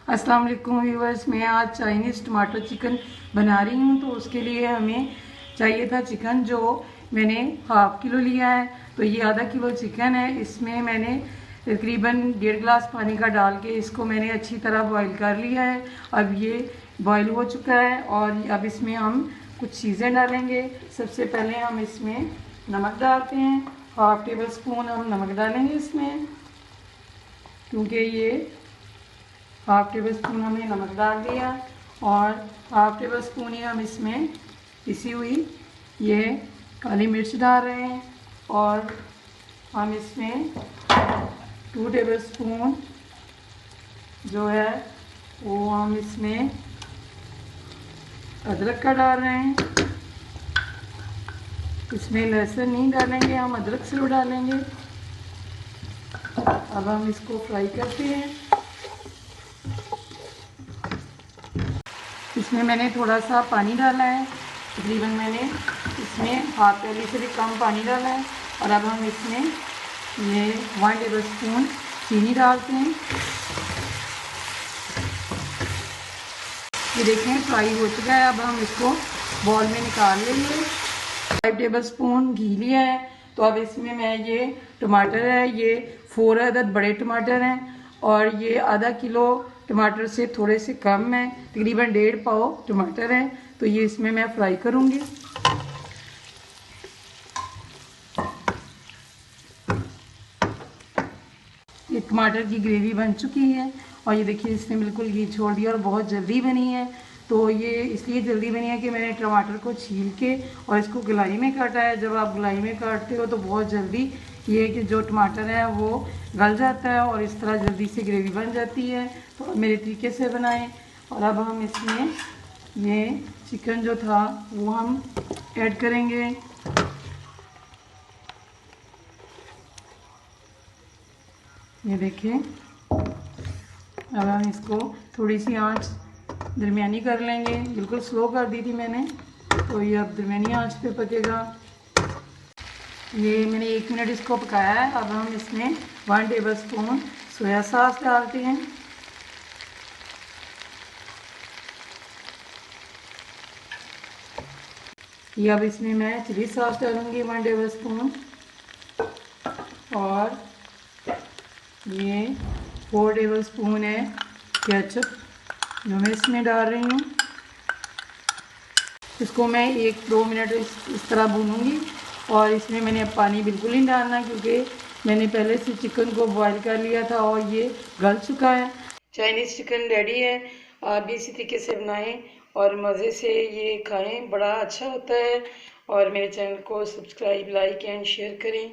अस्सलाम वालेकुम व्यूवर्स, मैं आज चाइनीज़ टमाटर चिकन बना रही हूँ। तो उसके लिए हमें चाहिए था चिकन, जो मैंने हाफ़ किलो लिया है। तो ये आधा किलो चिकन है। इसमें मैंने तकरीबन 1.5 गिलास पानी का डाल के इसको मैंने अच्छी तरह बॉईल कर लिया है। अब ये बॉईल हो चुका है और अब इसमें हम कुछ चीज़ें डालेंगे। सबसे पहले हम इसमें नमक डालते हैं। हाफ़ टेबल स्पून हम नमक डालेंगे इसमें, क्योंकि ये हाफ़ टेबल स्पून हमने नमक डाल दिया। और हाफ़ टेबल स्पून ही हम इसमें पिसी हुई ये काली मिर्च डाल रहे हैं। और हम इसमें 2 टेबल स्पून जो है वो हम इसमें अदरक का डाल रहे हैं। इसमें लहसुन नहीं डालेंगे, हम अदरक सिर्फ डालेंगे। अब हम इसको फ्राई करते हैं। इसमें मैंने थोड़ा सा पानी डाला है, तकरीबन मैंने इसमें हाफ प्याली से भी कम पानी डाला है। और अब हम इसमें ये 1 टेबल स्पून चीनी डालते हैं। ये देखें फ्राई हो चुका है। अब हम इसको बॉल में निकाल लेंगे। 5 टेबल स्पून घी लिया है। तो अब इसमें मैं ये टमाटर है, ये 4 अदद बड़े टमाटर हैं और ये आधा किलो टमाटर से थोड़े से कम है, तकरीबन 1.5 पाव टमाटर हैं। तो ये इसमें मैं फ्राई करूँगी। ये टमाटर की ग्रेवी बन चुकी है और ये देखिए इसने बिल्कुल घी छोड़ दिया और बहुत जल्दी बनी है। तो ये इसलिए जल्दी बनी है कि मैंने टमाटर को छील के और इसको गलाई में काटा है। जब आप गलाई में काटते हो तो बहुत जल्दी ये कि जो टमाटर है वो गल जाता है और इस तरह जल्दी से ग्रेवी बन जाती है। तो आप मेरे तरीके से बनाएं। और अब हम इसमें ये चिकन जो था वो हम ऐड करेंगे। ये देखिए, अब हम इसको थोड़ी सी आंच दरमियानी कर लेंगे। बिल्कुल स्लो कर दी थी मैंने, तो ये अब दरमियानी आंच पे पकेगा। ये मैंने 1 मिनट इसको पकाया है। अब हम इसमें 1 टेबल स्पून सोया सॉस डालते हैं। ये अब इसमें मैं चिली सॉस डालूँगी 1 टेबल स्पून। और ये 4 टेबल स्पून है केचप जो मैं इसमें डाल रही हूँ। इसको मैं 1-2 मिनट इस तरह भूनूंगी। और इसमें मैंने अब पानी बिल्कुल नहीं डालना, क्योंकि मैंने पहले से चिकन को बॉईल कर लिया था और ये गल चुका है। चाइनीज़ चिकन रेडी है। आप भी इसी तरीके से बनाएं और मज़े से ये खाएं, बड़ा अच्छा होता है। और मेरे चैनल को सब्सक्राइब, लाइक एंड शेयर करें।